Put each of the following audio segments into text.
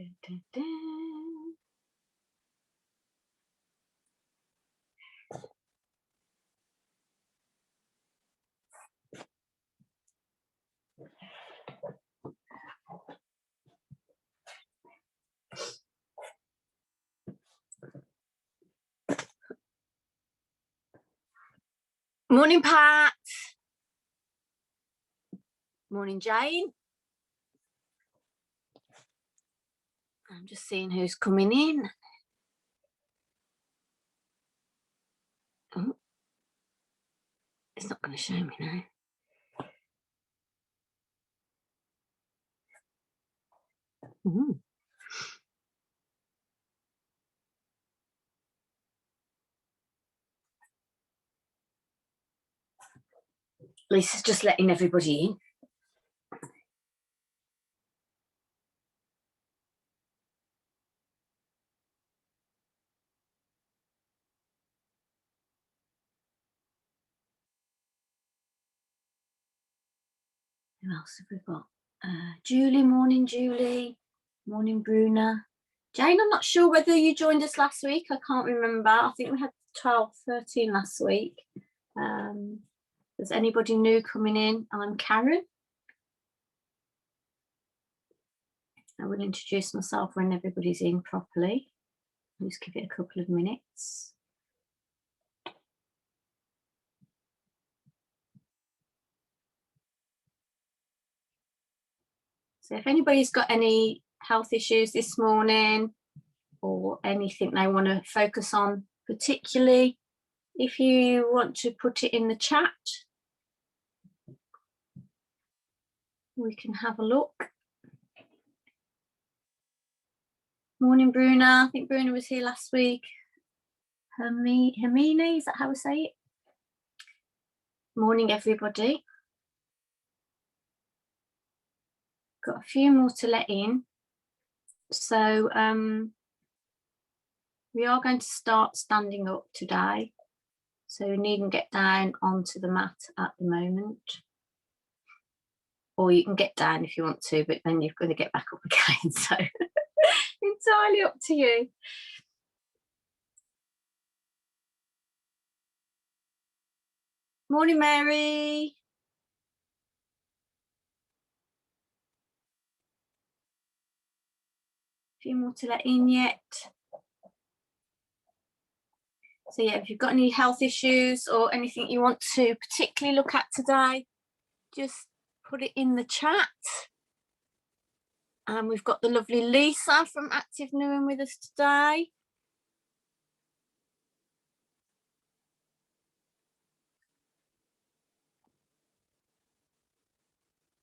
Dun, dun, dun. Morning, Pat. Morning, Jane. I'm just seeing who's coming in. Oh, it's not going to show me now. Ooh. Lisa's just letting everybody in. Who else have we got? Julie, morning, Julie. Morning, Bruna. Jane, I'm not sure whether you joined us last week. I can't remember. I think we had 12, 13 last week. There's anybody new coming in? I'm Karen. I will introduce myself when everybody's in properly. I'll just give it a couple of minutes. So if anybody's got any health issues this morning or anything they want to focus on particularly, if you want to put it in the chat, we can have a look. Morning, Bruna. I think Bruna was here last week. Hermine, is that how we say it? Morning, everybody. Got a few more to let in. So we are going to start standing up today. So you needn't get down onto the mat at the moment. Or you can get down if you want to, but then you're going to get back up again. So entirely up to you. Morning, Mary. A few more to let in yet. So yeah, if you've got any health issues or anything you want to particularly look at today, just put it in the chat. And we've got the lovely Lisa from Active Newham with us today.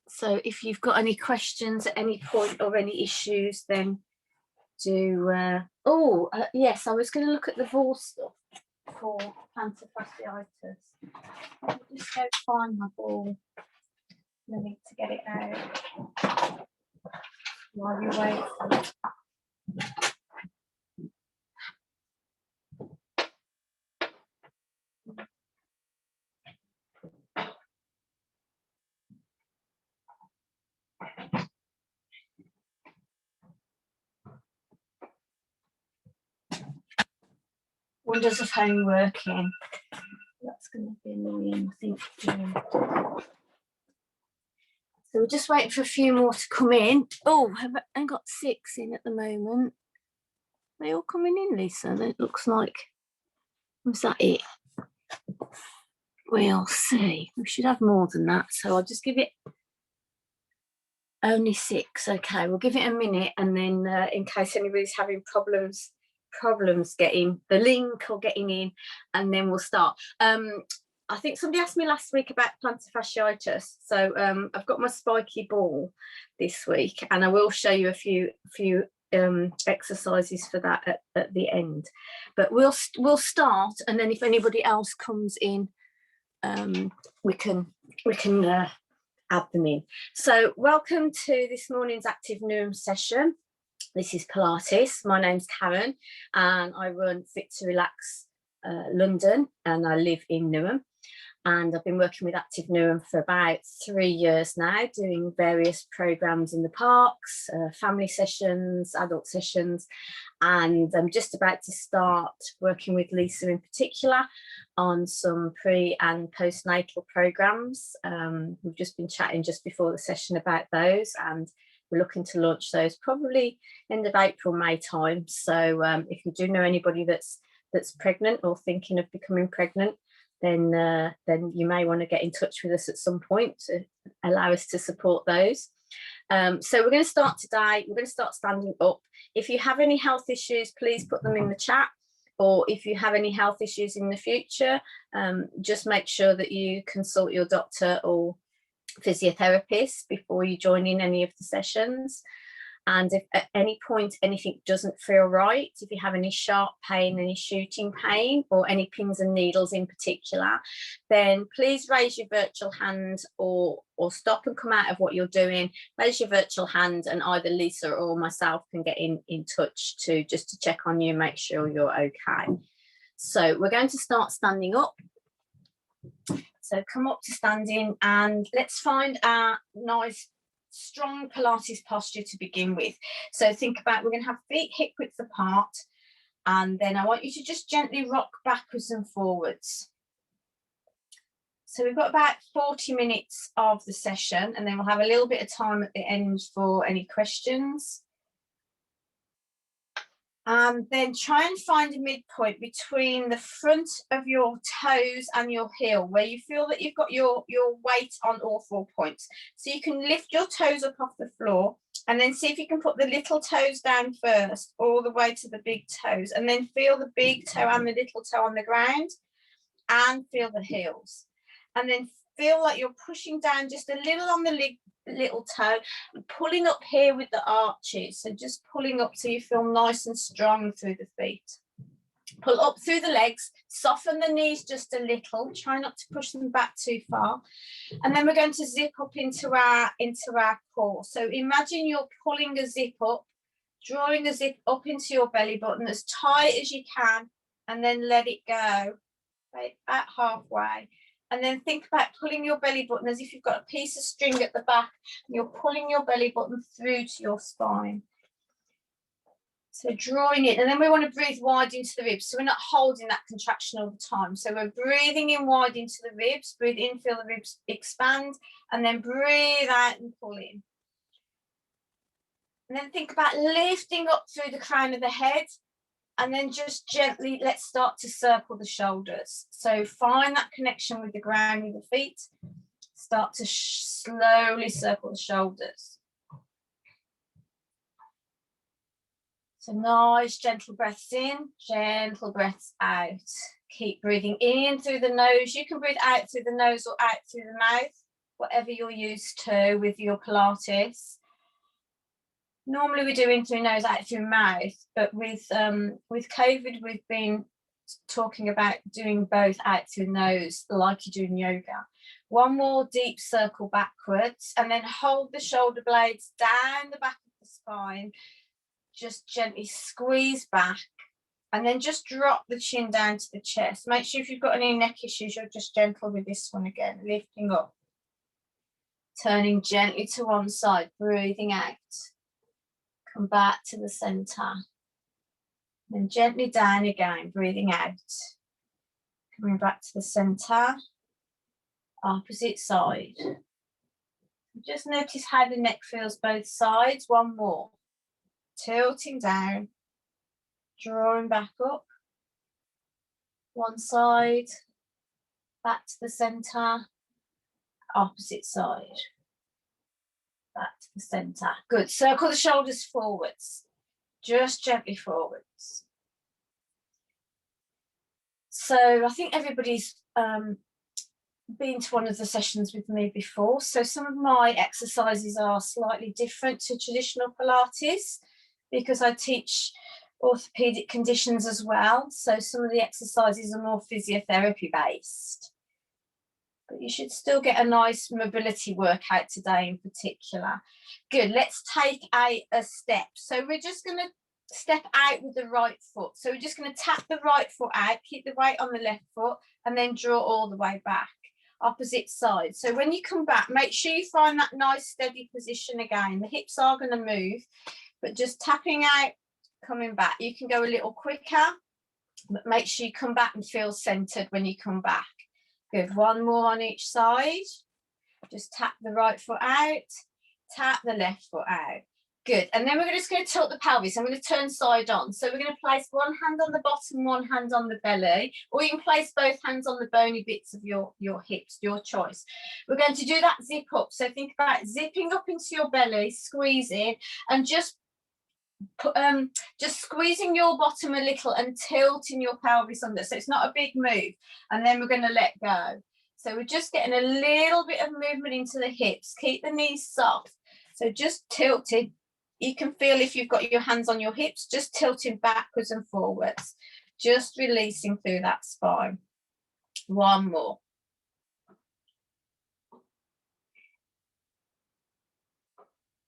So if you've got any questions at any point or any issues, then do. Yes, I was going to look at the ball stuff for plantar fasciitis. Let me just go find my ball. I need to get it out while you wait. Wonders of home working. That's going to be annoying, I think. So we're just waiting for a few more to come in. Oh, I've got 6 in at the moment. Are they all coming in, Lisa? It looks like. Was that it? We'll see. We should have more than that. So I'll just give it only 6. Okay, we'll give it a minute, and then in case anybody's having problems getting the link or getting in, and then we'll start. I think somebody asked me last week about plantar fasciitis, so I've got my spiky ball this week, and I will show you a few exercises for that at the end. But we'll start, and then if anybody else comes in, we can add them in. So welcome to this morning's Active Newham session. This is Pilates. My name's Karen, and I run Fit to Relax London, and I live in Newham. And I've been working with Active Neuron for about 3 years now, doing various programs in the parks, family sessions, adult sessions. And I'm just about to start working with Lisa in particular on some pre and postnatal programs. We've just been chatting just before the session about those, and we're looking to launch those probably end of April, May time. So if you do know anybody that's pregnant or thinking of becoming pregnant, then you may want to get in touch with us at some point to allow us to support those. So we're going to start today. We're going to start standing up. If you have any health issues, please put them in the chat. Or if you have any health issues in the future, just make sure that you consult your doctor or physiotherapist before you join in any of the sessions. And if at any point anything doesn't feel right, if you have any sharp pain, any shooting pain, or any pins and needles in particular, then please raise your virtual hand or stop and come out of what you're doing. Raise your virtual hand, and either Lisa or myself can get in touch just to check on you, make sure you're okay. So we're going to start standing up. So come up to standing, and let's find our nice strong Pilates posture to begin with. So think about, we're going to have feet hip width apart, and then I want you to just gently rock backwards and forwards. So we've got about 40 minutes of the session, and then we'll have a little bit of time at the end for any questions. And then try and find a midpoint between the front of your toes and your heel, where you feel that you've got your weight on all 4 points. So you can lift your toes up off the floor, and then see if you can put the little toes down first, all the way to the big toes, and then feel the big toe and the little toe on the ground, and feel the heels. And then feel like you're pushing down just a little on the little toe, and pulling up here with the arches. So just pulling up so you feel nice and strong through the feet. Pull up through the legs, soften the knees just a little, try not to push them back too far. And then we're going to zip up into our core. So imagine you're pulling a zip up, drawing a zip up into your belly button as tight as you can, and then let it go right at halfway. And then think about pulling your belly button as if you've got a piece of string at the back, and you're pulling your belly button through to your spine. So drawing it, and then we want to breathe wide into the ribs. So we're not holding that contraction all the time. So we're breathing in wide into the ribs, breathe in, feel the ribs expand, and then breathe out and pull in. And then think about lifting up through the crown of the head. And then just gently, let's start to circle the shoulders. So find that connection with the ground with the feet. Start to slowly circle the shoulders. So nice, gentle breaths in, gentle breaths out. Keep breathing in through the nose. You can breathe out through the nose or out through the mouth, whatever you're used to with your Pilates. Normally we do in through nose, out through mouth, but with COVID, we've been talking about doing both out through nose, like you do in yoga. One more deep circle backwards, and then hold the shoulder blades down the back of the spine. Just gently squeeze back, and then just drop the chin down to the chest. Make sure if you've got any neck issues, you're just gentle with this one again, lifting up. Turning gently to one side, breathing out. Come back to the center, then gently down again, breathing out, coming back to the center, opposite side. Just notice how the neck feels both sides. One more, tilting down, drawing back up, one side, back to the center, opposite side. Back to the center. Good. Circle the shoulders forwards, just gently forwards. So I think everybody's been to one of the sessions with me before. So some of my exercises are slightly different to traditional Pilates because I teach orthopedic conditions as well. So some of the exercises are more physiotherapy based. But you should still get a nice mobility workout today in particular. Good, let's take a step. So we're just going to step out with the right foot. So we're just going to tap the right foot out, keep the weight on the left foot, and then draw all the way back. Opposite side. So when you come back, make sure you find that nice steady position again. The hips are going to move, but just tapping out, coming back. You can go a little quicker, but make sure you come back and feel centered when you come back. Good. One more on each side. Just tap the right foot out, tap the left foot out. Good. And then we're just going to tilt the pelvis. I'm going to turn side on. So we're going to place one hand on the bottom, one hand on the belly, or you can place both hands on the bony bits of your hips, your choice. We're going to do that zip up. So think about zipping up into your belly, squeezing, and just squeezing your bottom a little and tilting your pelvis under. So it's not a big move. And then we're going to let go. So we're just getting a little bit of movement into the hips. Keep the knees soft. So just tilting. You can feel if you've got your hands on your hips, just tilting backwards and forwards, just releasing through that spine. One more.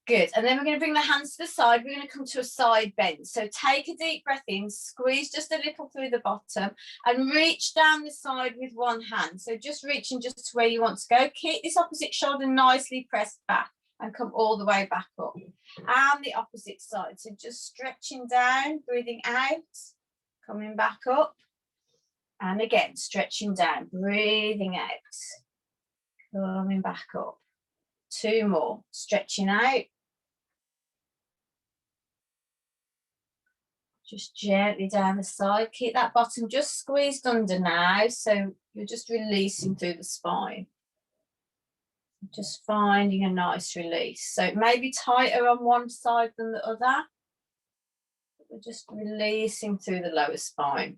Good. And then we're going to bring the hands to the side. We're going to come to a side bend. So take a deep breath in, squeeze just a little through the bottom and reach down the side with one hand. So just reaching just to where you want to go. Keep this opposite shoulder nicely pressed back and come all the way back up. And the opposite side. So just stretching down, breathing out, coming back up. And again, stretching down, breathing out, coming back up. Two more, stretching out. Just gently down the side. Keep that bottom just squeezed under now. So you're just releasing through the spine. Just finding a nice release. So it may be tighter on one side than the other. We're just releasing through the lower spine.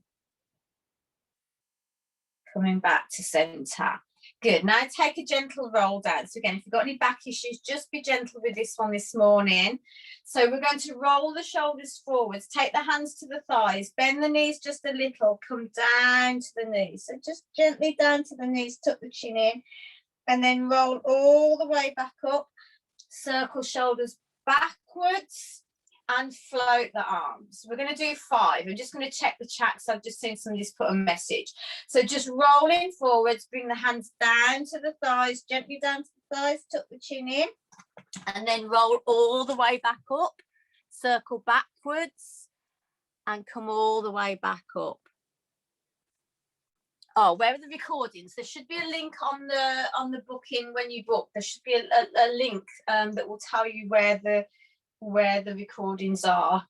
Coming back to center. Good. Now take a gentle roll down. So again, if you've got any back issues, just be gentle with this one this morning. So we're going to roll the shoulders forwards. Take the hands to the thighs. Bend the knees just a little. Come down to the knees. So just gently down to the knees. Tuck the chin in. And then roll all the way back up. Circle shoulders backwards. And float the arms. We're going to do 5. I'm just going to check the chat because I've just seen somebody's put a message. So just rolling forwards, bring the hands down to the thighs, gently down to the thighs, tuck the chin in, and then roll all the way back up, circle backwards, and come all the way back up. Oh, where are the recordings? There should be a link on the booking when you book. There should be a link that will tell you where the recordings are.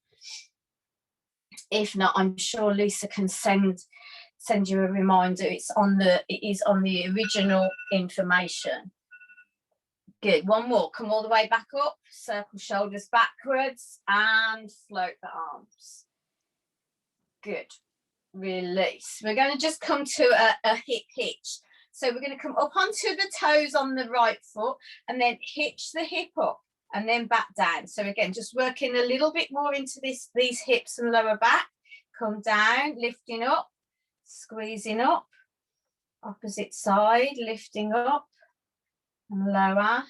If not, I'm sure Lisa can send you a reminder. It is on the original information. Good. One more. Come all the way back up, circle shoulders backwards and float the arms. Good. Release. We're going to just come to a hip hitch. So we're going to come up onto the toes on the right foot and then hitch the hip up. And then back down. So again, just working a little bit more into these hips and lower back. Come down, lifting up, squeezing up. Opposite side, lifting up and lower.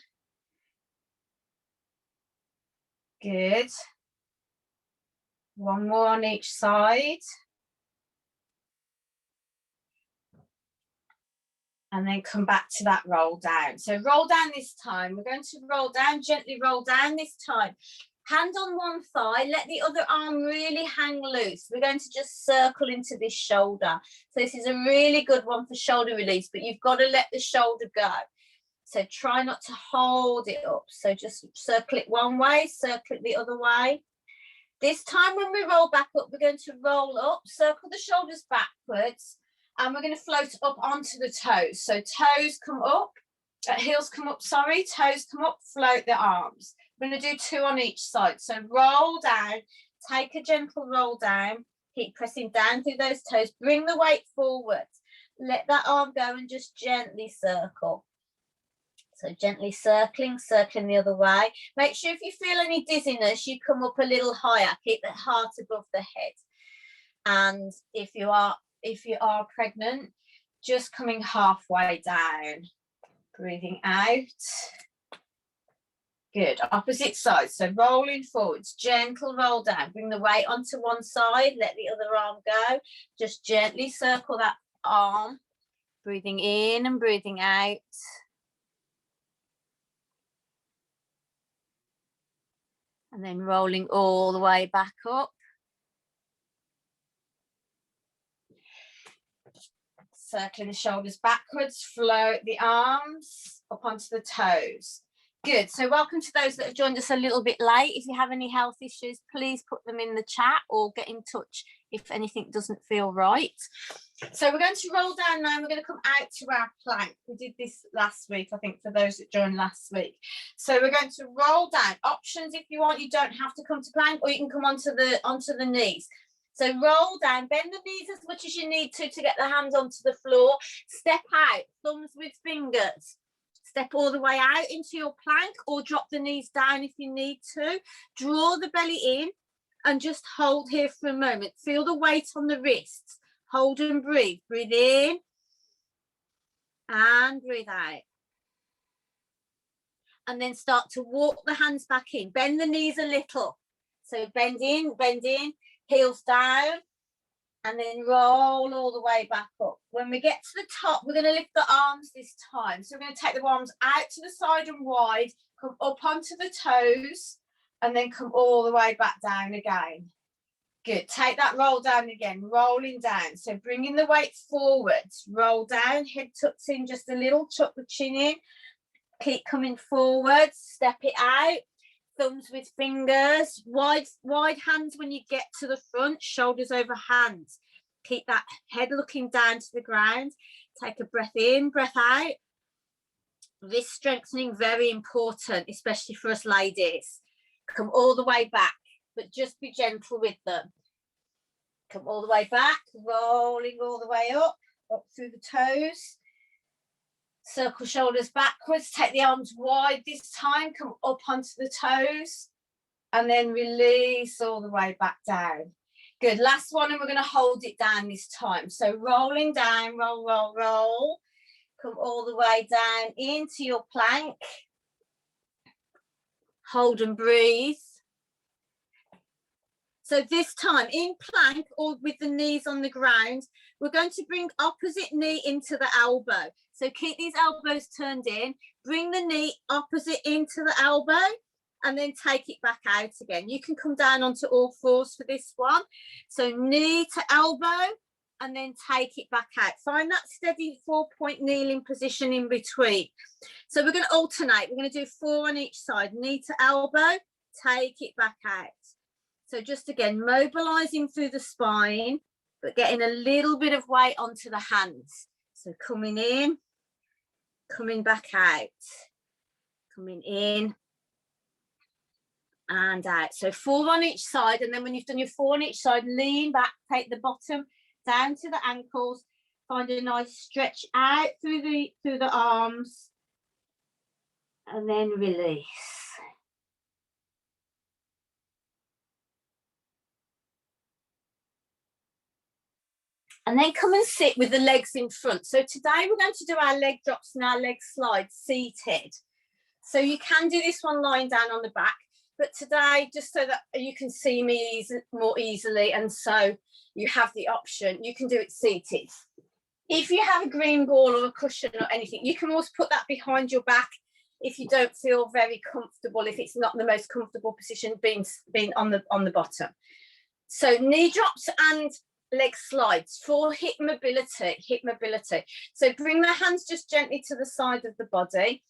Good. One more on each side. And then come back to that roll down. So roll down this time. We're going to roll down, gently roll down this time. Hand on one thigh, let the other arm really hang loose. We're going to just circle into this shoulder. So this is a really good one for shoulder release, but you've got to let the shoulder go. So try not to hold it up. So just circle it one way, circle it the other way. This time when we roll back up, we're going to roll up, circle the shoulders backwards, and we're going to float up onto the toes. So toes come up, heels come up, sorry, toes come up, float the arms. We're going to do 2 on each side. So roll down, take a gentle roll down, keep pressing down through those toes, bring the weight forwards, let that arm go and just gently circle. So gently circling the other way. Make sure if you feel any dizziness, you come up a little higher, keep the heart above the head. And if you are pregnant, just coming halfway down, breathing out. Good. Opposite side. So rolling forwards, gentle roll down. Bring the weight onto one side, let the other arm go. Just gently circle that arm Breathing in and breathing out. And then rolling all the way back up. Circling the shoulders backwards, float the arms up onto the toes. Good. So welcome to those that have joined us a little bit late. If you have any health issues, please put them in the chat or get in touch if anything doesn't feel right. So we're going to roll down now. We're going to come out to our plank. We did this last week, I think, for those that joined last week. So we're going to roll down. Options if you want. You don't have to come to plank, or you can come onto the knees. So roll down, bend the knees as much as you need to get the hands onto the floor. Step out, thumbs with fingers. Step all the way out into your plank, or drop the knees down if you need to. Draw the belly in and just hold here for a moment. Feel the weight on the wrists. Hold and breathe. Breathe in and breathe out. And then start to walk the hands back in. Bend the knees a little. So bend in, heels down, and then roll all the way back up. When we get to the top, we're going to lift the arms this time. So we're going to take the arms out to the side and wide, come up onto the toes, and then come all the way back down again. Good. Take that roll down again, rolling down. So bringing the weight forwards, roll down, head tucks in just a little, tuck the chin in, keep coming forwards, step it out. Thumbs with fingers, wide hands when you get to the front, shoulders over hands. Keep that head looking down to the ground. Take a breath in, breath out. This strengthening very important, especially for us ladies. Come all the way back, but just be gentle with them. Come all the way back, rolling all the way up through the toes. Circle shoulders backwards, take the arms wide this time, come up onto the toes, and then release all the way back down. Good, last one, and we're going to hold it down this time. So rolling down, roll, roll, roll, come all the way down into your plank. Hold and breathe. So this time in plank or with the knees on the ground, we're going to bring opposite knee into the elbow. So keep these elbows turned in, bring the knee opposite into the elbow, and then take it back out again. You can come down onto all fours for this one. So knee to elbow, and then take it back out. Find that steady 4-point kneeling position in between. So we're going to alternate. We're going to do 4 on each side. Knee to elbow, take it back out. So just again, mobilizing through the spine, but getting a little bit of weight onto the hands. So coming in, coming back out, coming in and out. So 4 on each side. And then when you've done your 4 on each side, lean back, take the bottom down to the ankles, find a nice stretch out through the arms, and then release. And then come and sit with the legs in front. So today we're going to do our leg drops and our leg slides seated. So you can do this one lying down on the back, but today, just so that you can see me more easily, and so you have the option, you can do it seated. If you have a green ball or a cushion or anything, you can always put that behind your back if you don't feel very comfortable, if it's not the most comfortable position being on the bottom. So knee drops and leg slides for hip mobility. So bring the hands just gently to the side of the body,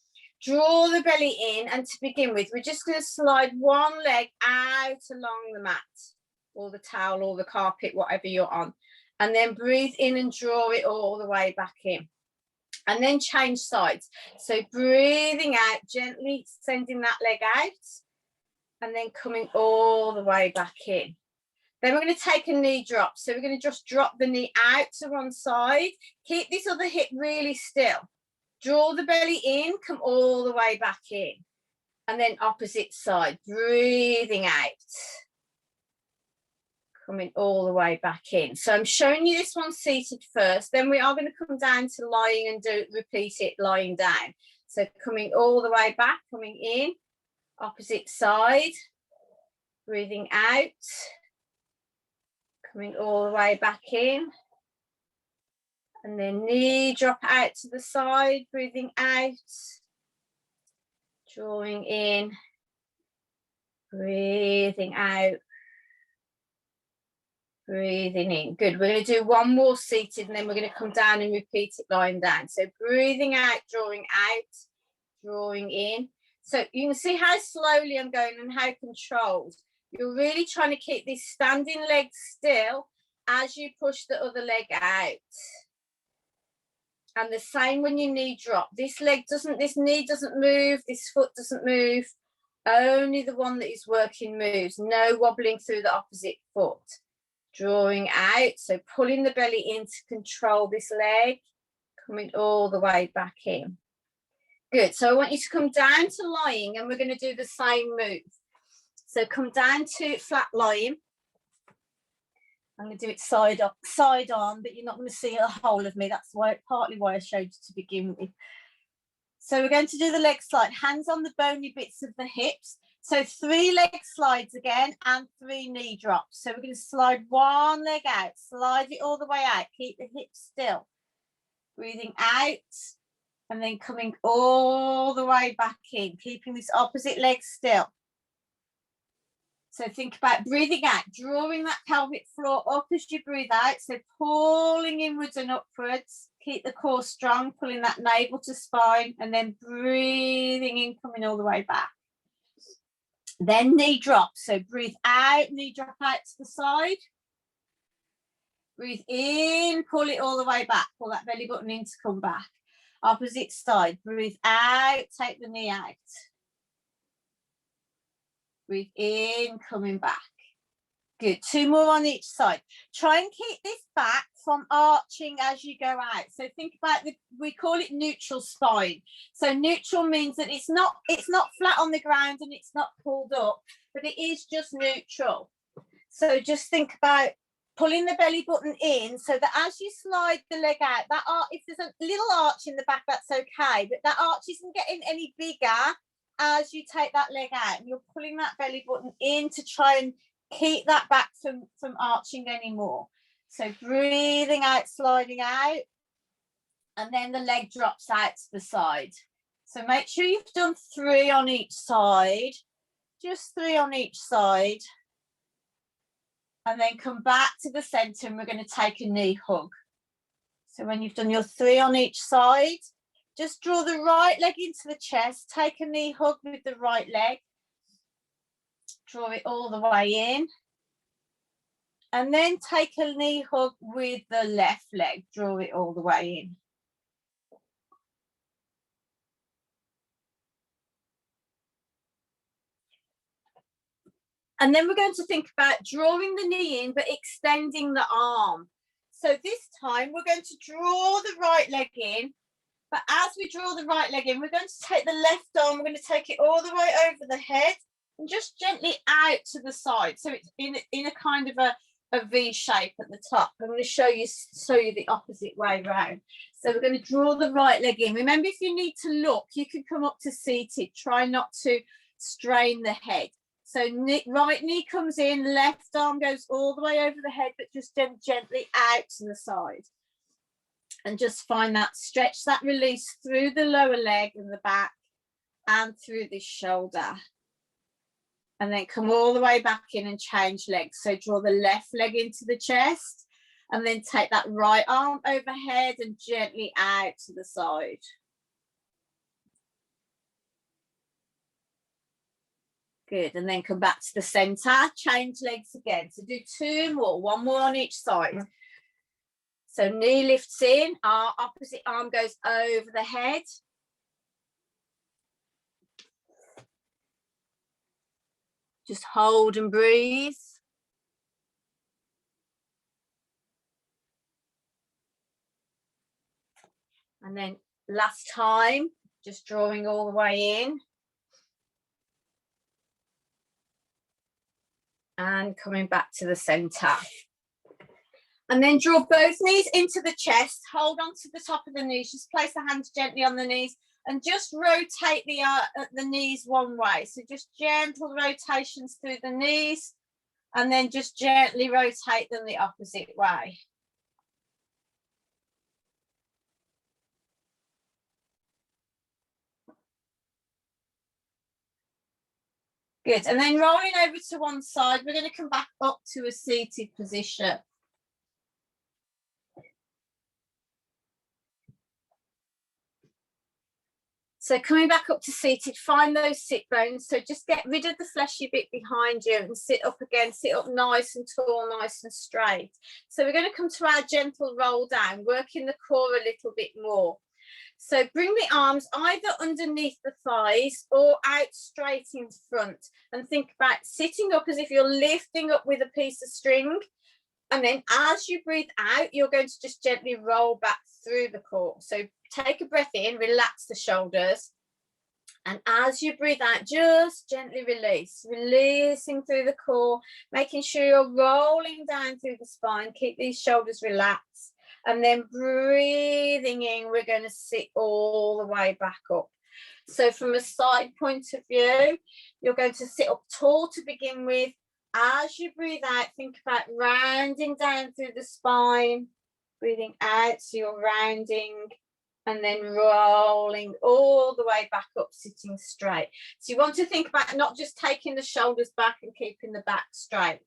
draw the belly in, and to begin with, we're just going to slide one leg out along the mat or the towel or the carpet, whatever you're on, and then breathe in and draw it all the way back in, and then change sides. So breathing out, gently sending that leg out, and then coming all the way back in. Then we're going to take a knee drop. So we're going to just drop the knee out to one side. Keep this other hip really still. Draw the belly in, come all the way back in. And then opposite side, breathing out. Coming all the way back in. So I'm showing you this one seated first. Then we are going to come down to lying and repeat it lying down. So coming all the way back, coming in, opposite side, breathing out. Coming all the way back in, And then knee drop out to the side, breathing out, drawing in, breathing out, breathing in. Good. We're going to do one more seated and then we're going to come down and repeat it lying down. So breathing out, drawing in. So you can see how slowly I'm going and how controlled. You're really trying to keep this standing leg still as you push the other leg out. And the same when your knee drop. This knee doesn't move, this foot doesn't move. Only the one that is working moves. No wobbling through the opposite foot. Drawing out, so pulling the belly in to control this leg, coming all the way back in. Good. So I want you to come down to lying and we're going to do the same move. So come down to flat lying. I'm going to do it side on, but you're not going to see a whole of me. That's partly why I showed you to begin with. So we're going to do the leg slide, hands on the bony bits of the hips. So 3 leg slides again and 3 knee drops. So we're going to slide one leg out, slide it all the way out, keep the hips still. Breathing out and then coming all the way back in, keeping this opposite leg still. So think about breathing out, drawing that pelvic floor up as you breathe out. So pulling inwards and upwards. Keep the core strong, pulling that navel to spine and then breathing in, coming all the way back. Then knee drop. So breathe out, knee drop out to the side. Breathe in, pull it all the way back. Pull that belly button in to come back. Opposite side. Breathe out, take the knee out. Breathe in, coming back. Good. 2 more on each side. Try and keep this back from arching as you go out. So think about we call it neutral spine. So neutral means that it's not flat on the ground and it's not pulled up, but it is just neutral. So just think about pulling the belly button in so that as you slide the leg out, if there's a little arch in the back, that's okay, but that arch isn't getting any bigger as you take that leg out, and you're pulling that belly button in to try and keep that back from arching anymore. So breathing out, sliding out, and then the leg drops out to the side. So make sure you've done 3 on each side, just 3 on each side, and then come back to the center and we're going to take a knee hug. So when you've done your 3 on each side, just draw the right leg into the chest, take a knee hug with the right leg, draw it all the way in, and then take a knee hug with the left leg, draw it all the way in. And then we're going to think about drawing the knee in, but extending the arm. So this time we're going to draw the right leg in, but as we draw the right leg in, we're going to take the left arm, we're going to take it all the way over the head and just gently out to the side. So it's in a kind of a V shape at the top. I'm going to show you the opposite way around. So we're going to draw the right leg in. Remember, if you need to look, you can come up to seated. Try not to strain the head. So right knee comes in, left arm goes all the way over the head, but just gently out to the side. And just find that stretch, that release through the lower leg and the back and through this shoulder. And then come all the way back in and change legs. So draw the left leg into the chest and then take that right arm overhead and gently out to the side. Good, and then come back to the center, change legs again. So do 2 more, 1 more on each side. So knee lifts in, our opposite arm goes over the head. Just hold and breathe. And then last time, just drawing all the way in. And coming back to the center. And then draw both knees into the chest, hold on to the top of the knees, just place the hands gently on the knees and just rotate the knees one way. So just gentle rotations through the knees and then just gently rotate them the opposite way. Good. And then rolling over to one side, we're going to come back up to a seated position. So coming back up to seated, find those sit bones. So just get rid of the fleshy bit behind you and sit up again, sit up nice and tall, nice and straight. So we're going to come to our gentle roll down, working the core a little bit more. So bring the arms either underneath the thighs or out straight in front, and think about sitting up as if you're lifting up with a piece of string. And then as you breathe out, you're going to just gently roll back through the core. So take a breath in, relax the shoulders. And as you breathe out, just gently release, releasing through the core, making sure you're rolling down through the spine. Keep these shoulders relaxed. And then breathing in, we're going to sit all the way back up. So from a side point of view, you're going to sit up tall to begin with. As you breathe out, think about rounding down through the spine, breathing out, so you're rounding and then rolling all the way back up, sitting straight. So you want to think about not just taking the shoulders back and keeping the back straight,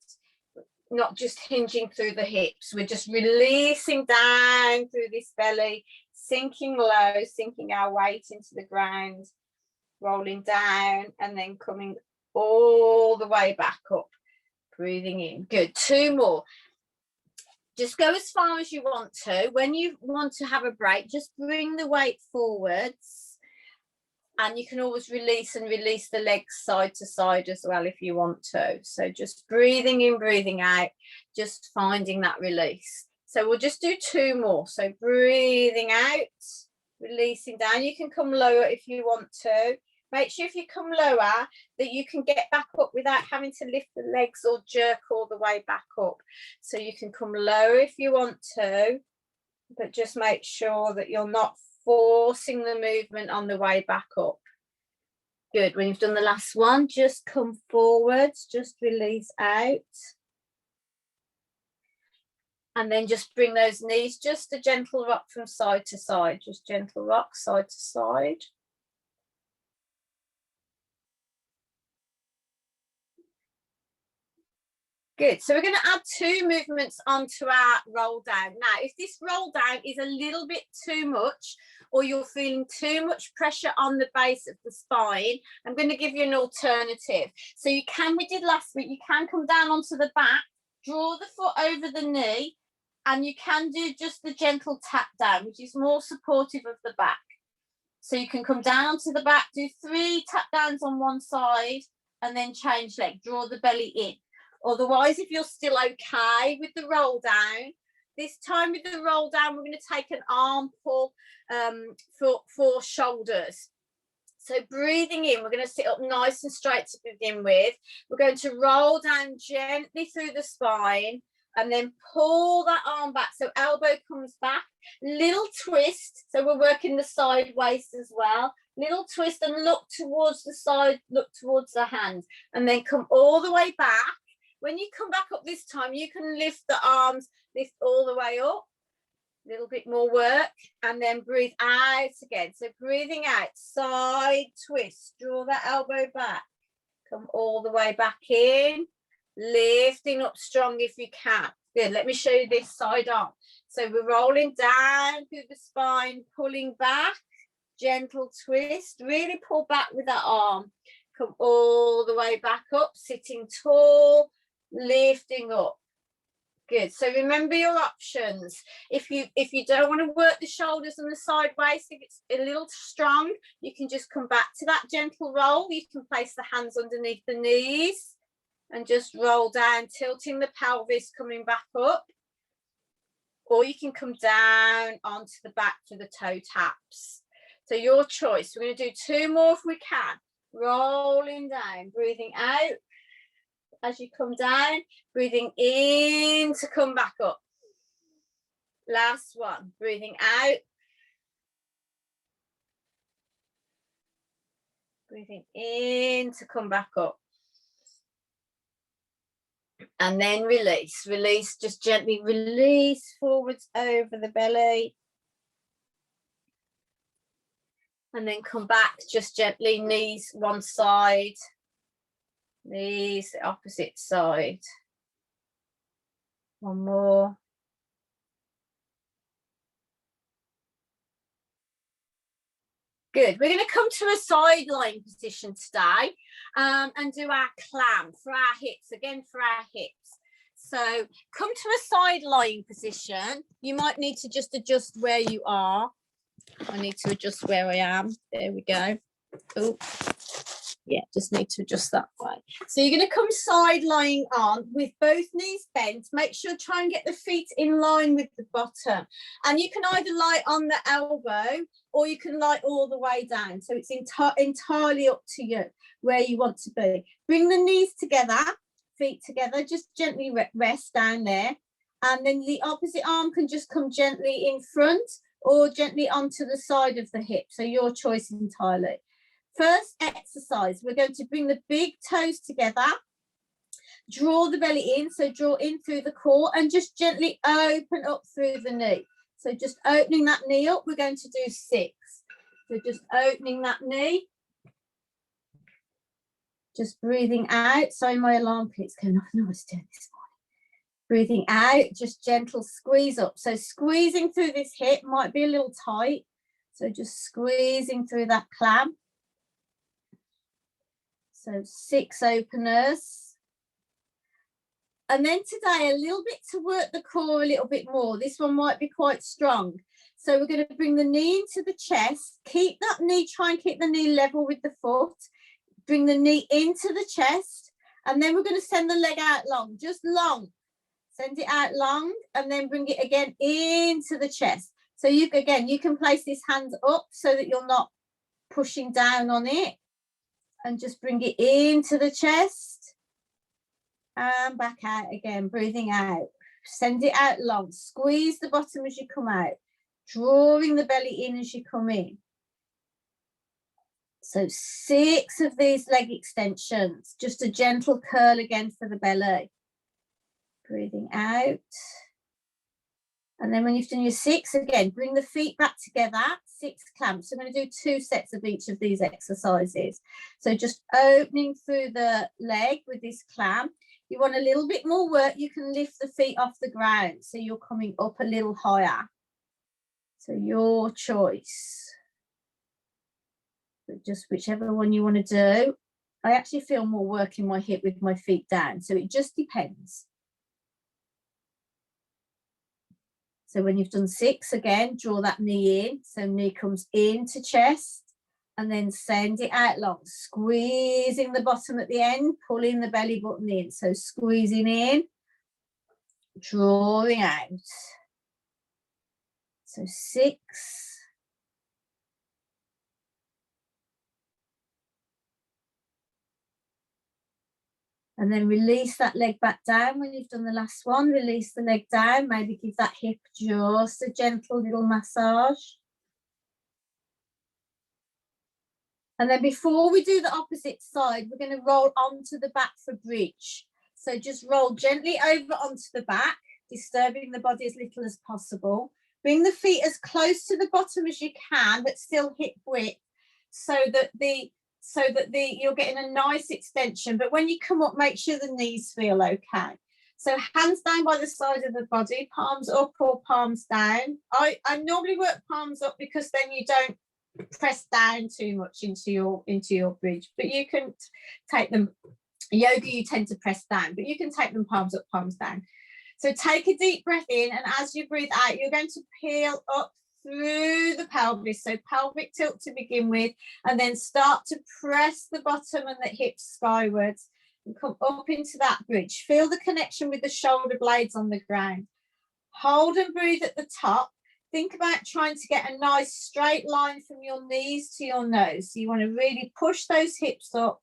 not just hinging through the hips. We're just releasing down through this belly, sinking low, sinking our weight into the ground, rolling down and then coming all the way back up. Breathing in. Good. 2 more. Just go as far as you want to. When you want to have a break, just bring the weight forwards, and you can always release the legs side to side as well if you want to. So just breathing in, breathing out, just finding that release. So we'll just do 2 more. So breathing out, releasing down. You can come lower if you want to. Make sure if you come lower that you can get back up without having to lift the legs or jerk all the way back up. So you can come lower if you want to, but just make sure that you're not forcing the movement on the way back up. Good. When you've done the last one, just come forwards, just release out. And then just bring those knees, just a gentle rock from side to side, just gentle rock side to side. Good. So we're going to add 2 movements onto our roll down. Now, if this roll down is a little bit too much, or you're feeling too much pressure on the base of the spine, I'm going to give you an alternative. So you can, we did last week, you can come down onto the back, draw the foot over the knee, and you can do just the gentle tap down, which is more supportive of the back. So you can come down to the back, do 3 tap downs on one side, and then change leg, draw the belly in. Otherwise, if you're still okay with the roll down, this time with the roll down, we're going to take an arm pull for shoulders. So breathing in, we're going to sit up nice and straight to begin with. We're going to roll down gently through the spine and then pull that arm back. So elbow comes back, little twist. So we're working the side waist as well. Little twist and look towards the side, look towards the hand, and then come all the way back. When you come back up this time, you can lift the arms, lift all the way up, a little bit more work, and then breathe out again. So breathing out, side twist, draw that elbow back, come all the way back in, lifting up strong if you can. Good, let me show you this side arm. So we're rolling down through the spine, pulling back, gentle twist, really pull back with that arm, come all the way back up, sitting tall, lifting up. Good. So remember your options. If you don't want to work the shoulders and the side waist, if it's a little strong, you can just come back to that gentle roll. You can place the hands underneath the knees and just roll down, tilting the pelvis, coming back up. Or you can come down onto the back for the toe taps. So your choice. We're going to do 2 more if we can. Rolling down, breathing out as you come down, breathing in to come back up. Last one, breathing out, breathing in to come back up. And then release, just gently release forwards over the belly. And then come back, just gently, knees one side. Knees the opposite side. One more. Good. We're going to come to a side lying position today and do our clam for our hips, again for our hips. So come to a side lying position. You might need to just adjust where you are. I need to adjust where I am. There we go. Oh, yeah, just need to adjust that way. So you're going to come side lying on with both knees bent. Make sure try and get the feet in line with the bottom. And you can either lie on the elbow or you can lie all the way down. So it's entirely up to you where you want to be. Bring the knees together, feet together, just gently rest down there. And then the opposite arm can just come gently in front or gently onto the side of the hip. So your choice entirely. First exercise, we're going to bring the big toes together, draw the belly in, so draw in through the core and just gently open up through the knee. So just opening that knee up, we're going to do 6. So just opening that knee, just breathing out. Sorry, my alarm keeps going off. No, I was doing this morning. Breathing out, just gentle squeeze up. So squeezing through this hip might be a little tight. So just squeezing through that clam. So 6 openers. And then today, a little bit to work the core a little bit more. This one might be quite strong. So we're going to bring the knee into the chest. Keep that knee, try and keep the knee level with the foot. Bring the knee into the chest. And then we're going to send the leg out long, just long. Send it out long and then bring it again into the chest. So you can place this hand up so that you're not pushing down on it. And just bring it into the chest and back out again, breathing out. Send it out long. Squeeze the bottom as you come out, drawing the belly in as you come in. So 6 of these leg extensions, just a gentle curl again for the belly. Breathing out. And then when you've done your 6, again, bring the feet back together, 6 clamps. So I'm going to do 2 sets of each of these exercises. So just opening through the leg with this clamp. You want a little bit more work, you can lift the feet off the ground. So you're coming up a little higher. So your choice. But just whichever one you want to do. I actually feel more work in my hip with my feet down. So it just depends. So when you've done 6, again, draw that knee in. So knee comes into chest and then send it out long, squeezing the bottom at the end, pulling the belly button in. So squeezing in, drawing out. So 6. And then release that leg back down when you've done the last one. Release the leg down. Maybe give that hip just a gentle little massage. And then before we do the opposite side, we're going to roll onto the back for bridge. So just roll gently over onto the back, disturbing the body as little as possible. Bring the feet as close to the bottom as you can, but still hip width, so that you're getting a nice extension. But when you come up, make sure the knees feel okay. So hands down by the side of the body, palms up or palms down. I normally work palms up because then you don't press down too much into your bridge. But you can take them, yoga you tend to press down, but you can take them palms up, palms down. So take a deep breath in, and as you breathe out, you're going to peel up through the pelvis, so pelvic tilt to begin with, and then start to press the bottom and the hips skywards and come up into that bridge. Feel the connection with the shoulder blades on the ground. Hold and breathe at the top. Think about trying to get a nice straight line from your knees to your nose. So you want to really push those hips up.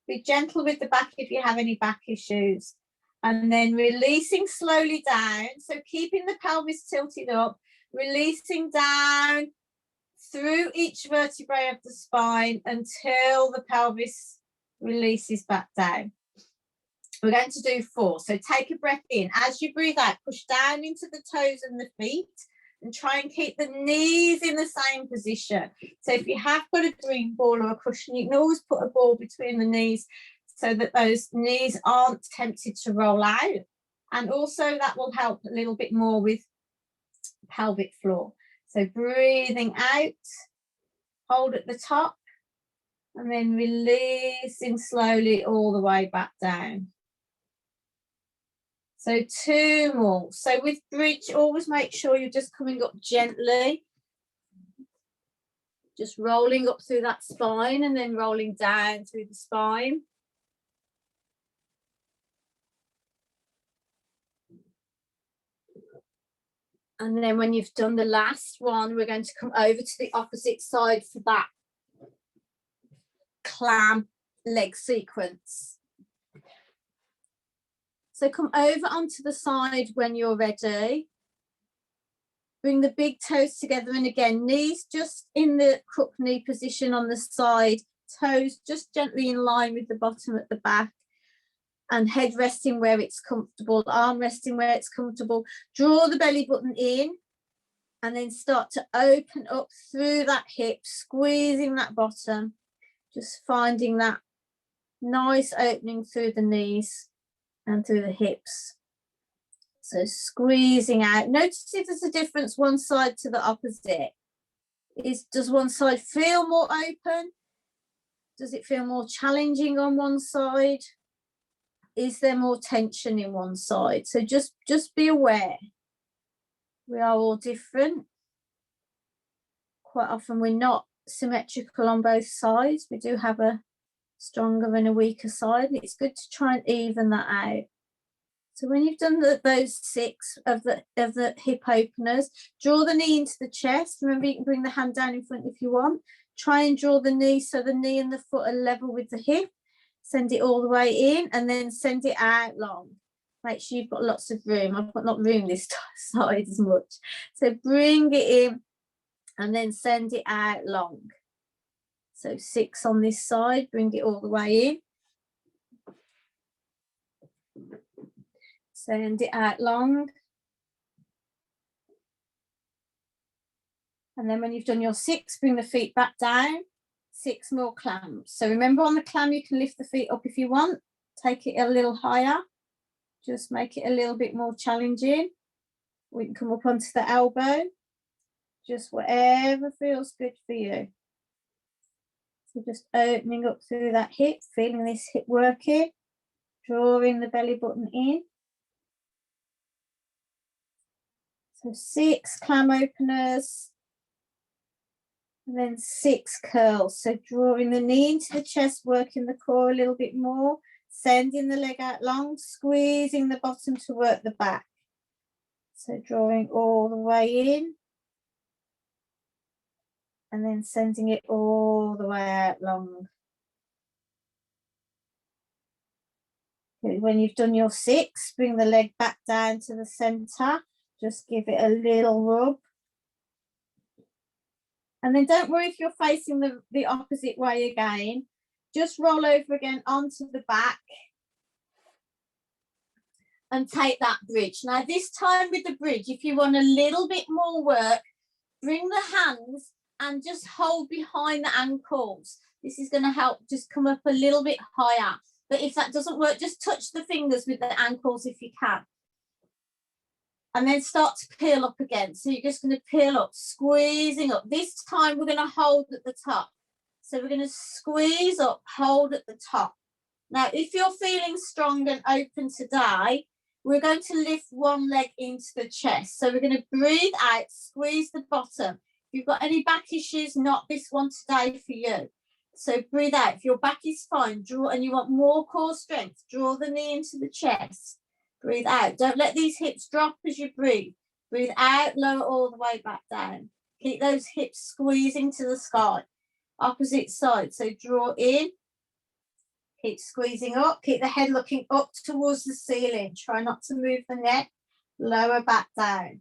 Be gentle with the back if you have any back issues. And then releasing slowly down. So keeping the pelvis tilted up, releasing down through each vertebrae of the spine until the pelvis releases back down. We're going to do 4. So take a breath in. As you breathe out, push down into the toes and the feet and try and keep the knees in the same position. So if you have got a green ball or a cushion, you can always put a ball between the knees so that those knees aren't tempted to roll out. And also that will help a little bit more with pelvic floor. So breathing out, hold at the top, and then releasing slowly all the way back down. So 2 more. So with bridge, always make sure you're just coming up gently. Just rolling up through that spine and then rolling down through the spine. And then when you've done the last one, we're going to come over to the opposite side for that clam leg sequence. So come over onto the side when you're ready. Bring the big toes together, and again, knees just in the crook knee position on the side, toes just gently in line with the bottom at the back, and head resting where it's comfortable, arm resting where it's comfortable. Draw the belly button in, and then start to open up through that hip, squeezing that bottom, just finding that nice opening through the knees and through the hips. So squeezing out. Notice if there's a difference one side to the opposite. Does one side feel more open? Does it feel more challenging on one side? Is there more tension in one side? So just be aware. We are all different. Quite often we're not symmetrical on both sides. We do have a stronger and a weaker side. It's good to try and even that out. So when you've done those 6 of the hip openers, draw the knee into the chest. Remember, you can bring the hand down in front if you want. Try and draw the knee so the knee and the foot are level with the hip. Send it all the way in and then send it out long. Make sure you've got lots of room. I've got not room this side as much. So bring it in and then send it out long. So 6 on this side, bring it all the way in. Send it out long. And then when you've done your 6, bring the feet back down. 6 more clams. So remember, on the clam, you can lift the feet up if you want. Take it a little higher. Just make it a little bit more challenging. We can come up onto the elbow. Just whatever feels good for you. So just opening up through that hip, feeling this hip working. Drawing the belly button in. So 6 clam openers, and then 6 curls. So drawing the knee into the chest, working the core a little bit more, sending the leg out long, squeezing the bottom to work the back. So drawing all the way in, and then sending it all the way out long. When you've done your 6, bring the leg back down to the center. Just give it a little rub. And then don't worry if you're facing the opposite way again. Just roll over again onto the back and take that bridge. Now this time with the bridge, if you want a little bit more work, bring the hands and just hold behind the ankles. This is going to help just come up a little bit higher. But if that doesn't work, just touch the fingers with the ankles if you can. And then start to peel up again. So you're just going to peel up, squeezing up. This time we're going to hold at the top. So we're going to squeeze up, hold at the top. Now, if you're feeling strong and open today, we're going to lift one leg into the chest. So we're going to breathe out, squeeze the bottom. If you've got any back issues, not this one today for you. So breathe out. If your back is fine, draw, and you want more core strength, draw the knee into the chest. Breathe out. Don't let these hips drop as you breathe. Breathe out, lower all the way back down. Keep those hips squeezing to the sky. Opposite side. So draw in. Keep squeezing up. Keep the head looking up towards the ceiling. Try not to move the neck. Lower back down.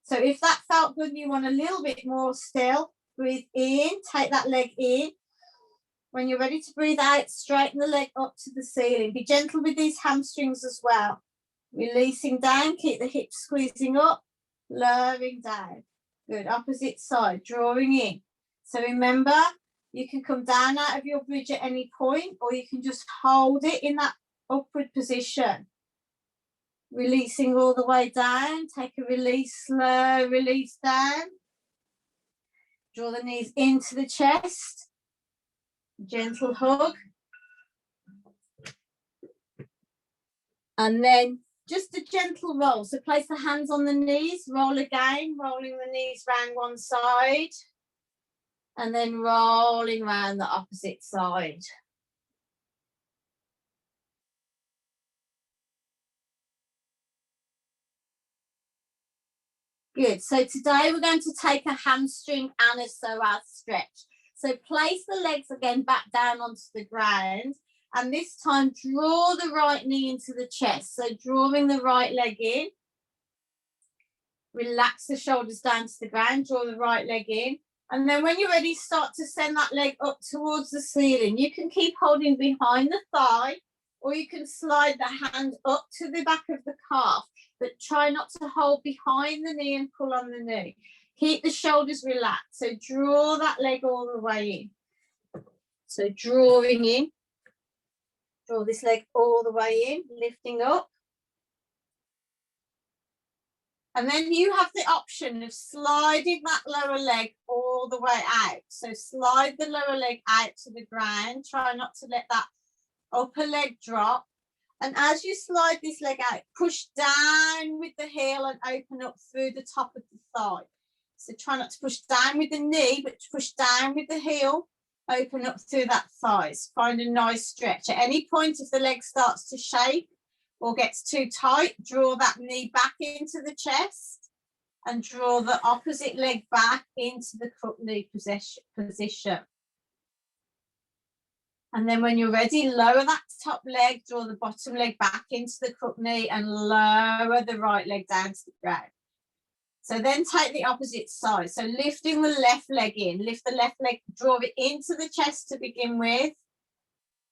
So if that felt good and you want a little bit more still, breathe in. Take that leg in. When you're ready to breathe out, straighten the leg up to the ceiling. Be gentle with these hamstrings as well. Releasing down, keep the hips squeezing up, lowering down. Good, opposite side, drawing in. So remember, You can come down out of your bridge at any point, or you can just hold it in that upward position. Releasing all the way down. Take a release, slow release down. Draw the knees into the chest. Gentle hug. And then just a gentle roll. So place the hands on the knees, roll again, rolling the knees round one side. And then rolling round the opposite side. Good. So today we're going to take a hamstring and a psoas stretch. So place the legs again back down onto the ground. And this time draw the right knee into the chest. So drawing the right leg in. Relax the shoulders down to the ground. Draw the right leg in. And then when you're ready, start to send that leg up towards the ceiling. You can keep holding behind the thigh, or you can slide the hand up to the back of the calf, but try not to hold behind the knee and pull on the knee. Keep the shoulders relaxed. So draw that leg all the way in. So drawing in. Draw this leg all the way in, lifting up. And then you have the option of sliding that lower leg all the way out. So slide the lower leg out to the ground. Try not to let that upper leg drop. And as you slide this leg out, push down with the heel and open up through the top of the thigh. So try not to push down with the knee, but push down with the heel. Open up through that thighs. Find a nice stretch. At any point, if the leg starts to shake or gets too tight, draw that knee back into the chest and draw the opposite leg back into the crook knee position. And then when you're ready, lower that top leg, draw the bottom leg back into the crook knee and lower the right leg down to the ground. So then take the opposite side. So lifting the left leg in, lift the left leg, draw it into the chest to begin with.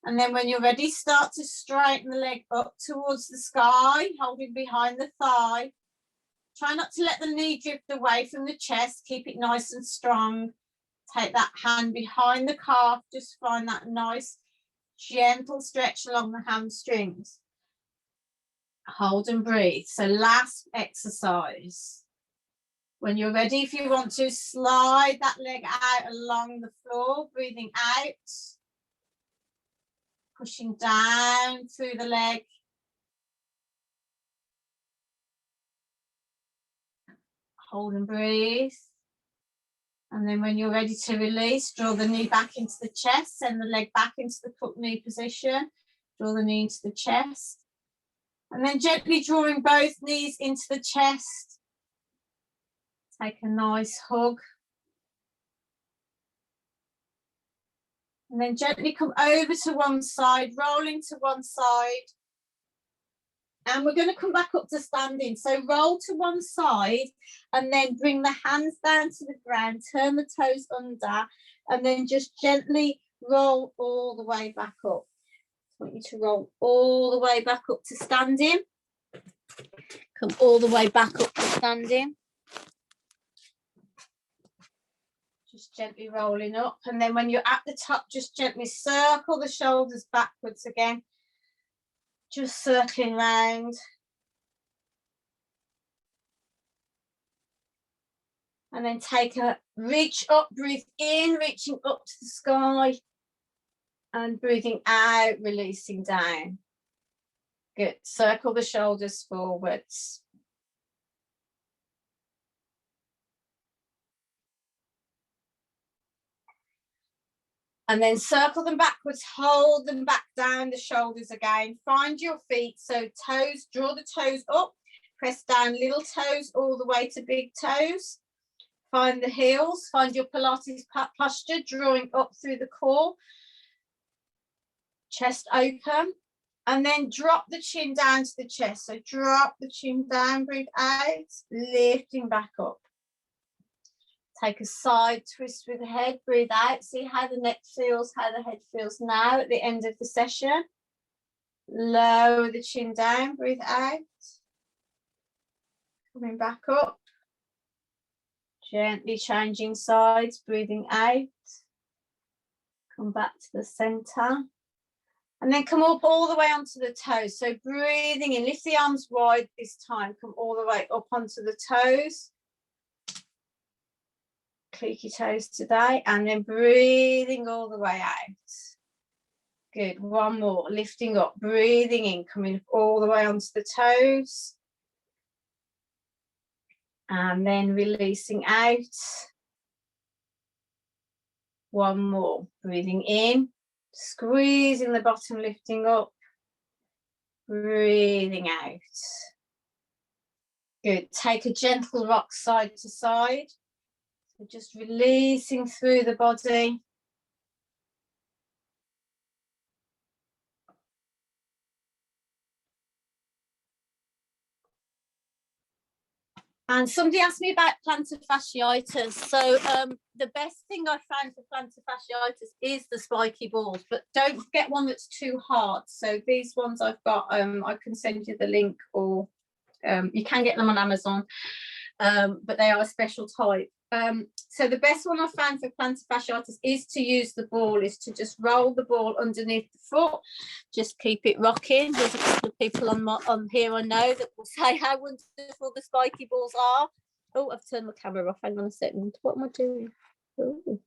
And then when you're ready, start to straighten the leg up towards the sky, holding behind the thigh. Try not to let the knee drift away from the chest. Keep it nice and strong. Take that hand behind the calf. Just find that nice, gentle stretch along the hamstrings. Hold and breathe. So last exercise. When you're ready, if you want to, slide that leg out along the floor, breathing out. Pushing down through the leg. Hold and breathe. And then when you're ready to release, draw the knee back into the chest, send the leg back into the crook knee position. Draw the knee into the chest. And then gently drawing both knees into the chest. Take a nice hug. And then gently come over to one side, rolling to one side. And we're going to come back up to standing. So roll to one side and then bring the hands down to the ground, turn the toes under, and then just gently roll all the way back up. I want you to roll all the way back up to standing. Come all the way back up to standing. Just gently rolling up. And then when you're at the top, just gently circle the shoulders backwards again. Just circling round. And then take a reach up, breathe in, reaching up to the sky. And breathing out, releasing down. Good. Circle the shoulders forwards. And then circle them backwards, hold them back down the shoulders again. Find your feet. So toes, draw the toes up, press down little toes all the way to big toes. Find the heels, find your Pilates posture, drawing up through the core. Chest open. And then drop the chin down to the chest. So drop the chin down, breathe out, lifting back up. Take a side twist with the head, breathe out. See how the neck feels, how the head feels now at the end of the session. Lower the chin down, breathe out. Coming back up. Gently changing sides, breathing out. Come back to the center. And then come up all the way onto the toes. So breathing in, lift the arms wide this time. Come all the way up onto the toes. Creaky toes today. And then breathing all the way out. Good. One more. Lifting up, breathing in, coming all the way onto the toes. And then releasing out. One more. Breathing in. Squeezing the bottom, lifting up, breathing out. Good. Take a gentle rock side to side. So just releasing through the body. And somebody asked me about plantar fasciitis. So the best thing I found for plantar fasciitis is the spiky balls, but don't get one that's too hard. So these ones I've got, I can send you the link, or you can get them on Amazon, but they are a special type. So the best one I found for plantar fasciitis is to use the ball, is to just roll the ball underneath the foot, just keep it rocking. There's a couple of people on here I know that will say how wonderful the spiky balls are. Oh, I've turned my camera off. Hang on a second. What am I doing? Oh.